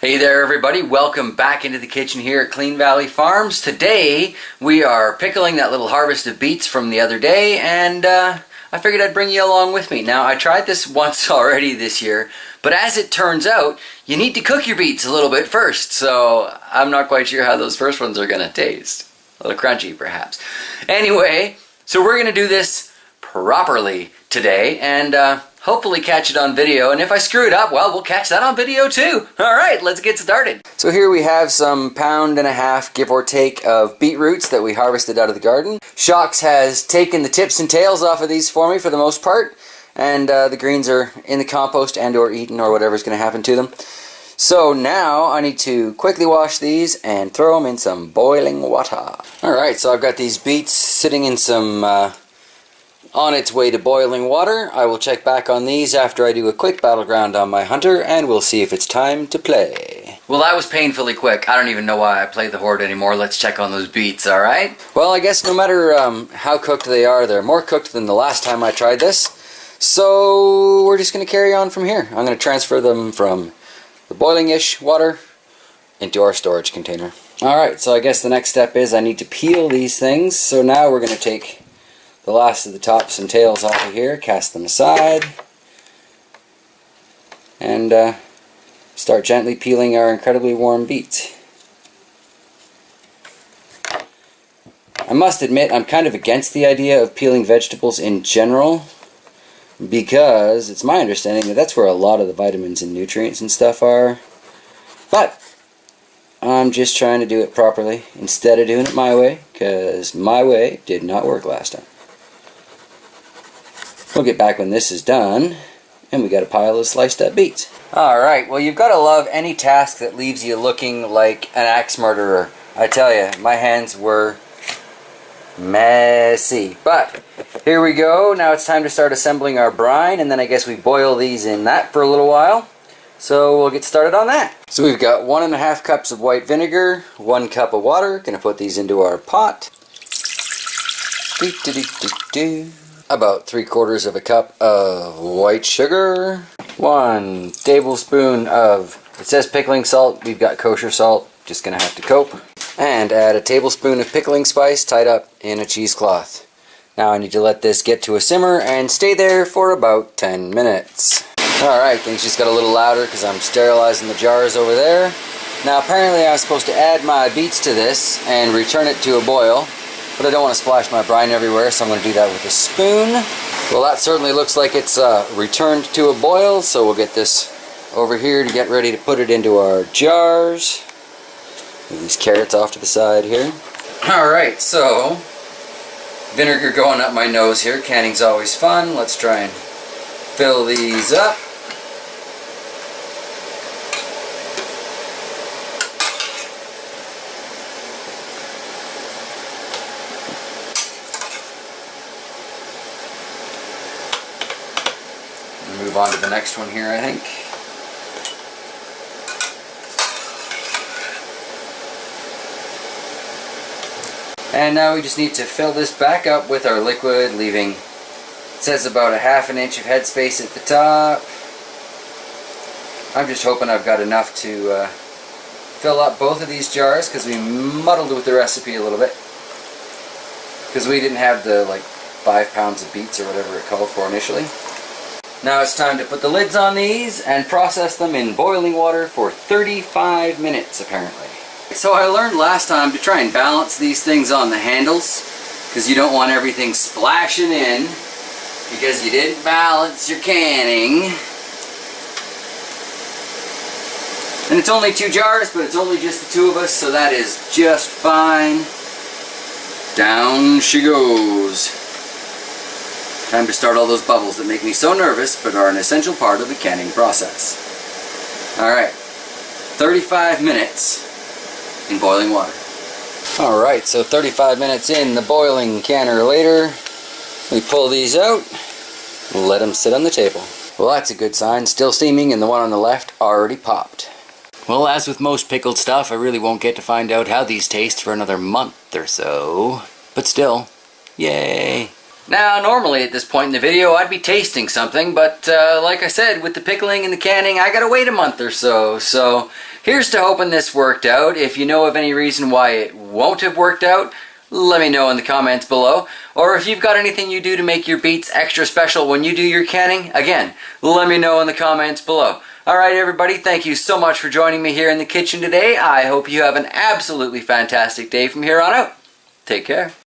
Hey there everybody, welcome back into the kitchen here at Clean Valley Farms. Today we are pickling that little harvest of beets from the other day, and I figured I'd bring you along with me. Now, I tried this once already this year, but as it turns out, you need to cook your beets a little bit first, so I'm not quite sure how those first ones are going to taste. A little crunchy perhaps. Anyway, so we're going to do this properly today, and hopefully catch it on video, and if I screw it up, well, we'll catch that on video too. Alright, let's get started. So here we have some 1.5 pounds, give or take, of beetroots that we harvested out of the garden. Shocks has taken the tips and tails off of these for me for the most part, and the greens are in the compost and or eaten or whatever's going to happen to them. So now I need to quickly wash these and throw them in some boiling water. Alright, so I've got these beets sitting in some on its way to boiling water. I will check back on these after I do a quick battleground on my hunter, and we'll see if it's time to play. Well, that was painfully quick. I don't even know why I played the horde anymore. Let's check on those beets, alright? Well, I guess no matter how cooked they are, they're more cooked than the last time I tried this. So we're just going to carry on from here. I'm going to transfer them from the boiling-ish water into our storage container. Alright, so I guess the next step is I need to peel these things. So now we're going to take the last of the tops and tails off of here, cast them aside, and start gently peeling our incredibly warm beets. I must admit I'm kind of against the idea of peeling vegetables in general, because it's my understanding that that's where a lot of the vitamins and nutrients and stuff are. But I'm just trying to do it properly instead of doing it my way, because my way did not work last time. We'll get back when this is done, and we got a pile of sliced up beets. Alright, well, you've got to love any task that leaves you looking like an axe murderer. I tell you, my hands were messy. But here we go. Now it's time to start assembling our brine, and then I guess we boil these in that for a little while. So we'll get started on that. So we've got 1.5 cups of white vinegar, 1 cup of water. Gonna put these into our pot. About 3/4 of a cup of white sugar, 1 tablespoon of, it says pickling salt, we've got kosher salt, just gonna have to cope, and add a tablespoon of pickling spice tied up in a cheesecloth. Now I need to let this get to a simmer and stay there for about 10 minutes. Alright, things just got a little louder because I'm sterilizing the jars over there. Now apparently I'm supposed to add my beets to this and return it to a boil, but I don't want to splash my brine everywhere, so I'm going to do that with a spoon. Well, that certainly looks like it's returned to a boil, so we'll get this over here to get ready to put it into our jars. Move these carrots off to the side here. Alright, so vinegar going up my nose here. Canning's always fun. Let's try and fill these up. Move on to the next one here, I think. And now we just need to fill this back up with our liquid, leaving, it says about 1/2 inch of headspace at the top. I'm just hoping I've got enough to fill up both of these jars, because we muddled with the recipe a little bit. Because we didn't have the 5 pounds of beets or whatever it called for initially. Now it's time to put the lids on these and process them in boiling water for 35 minutes apparently. So I learned last time to try and balance these things on the handles, because you don't want everything splashing in because you didn't balance your canning. And it's only 2 jars, but it's only just the 2 of us, so that is just fine. Down she goes. Time to start all those bubbles that make me so nervous but are an essential part of the canning process. Alright, 35 minutes in boiling water. Alright, so 35 minutes in the boiling canner later, we pull these out, let them sit on the table. Well, that's a good sign, still steaming, and the one on the left already popped. Well, as with most pickled stuff, I really won't get to find out how these taste for another month or so. But still, yay! Now, normally at this point in the video, I'd be tasting something, but like I said, with the pickling and the canning, I gotta wait a month or so. So here's to hoping this worked out. If you know of any reason why it won't have worked out, let me know in the comments below. Or if you've got anything you do to make your beets extra special when you do your canning, again, let me know in the comments below. Alright everybody, thank you so much for joining me here in the kitchen today. I hope you have an absolutely fantastic day from here on out. Take care.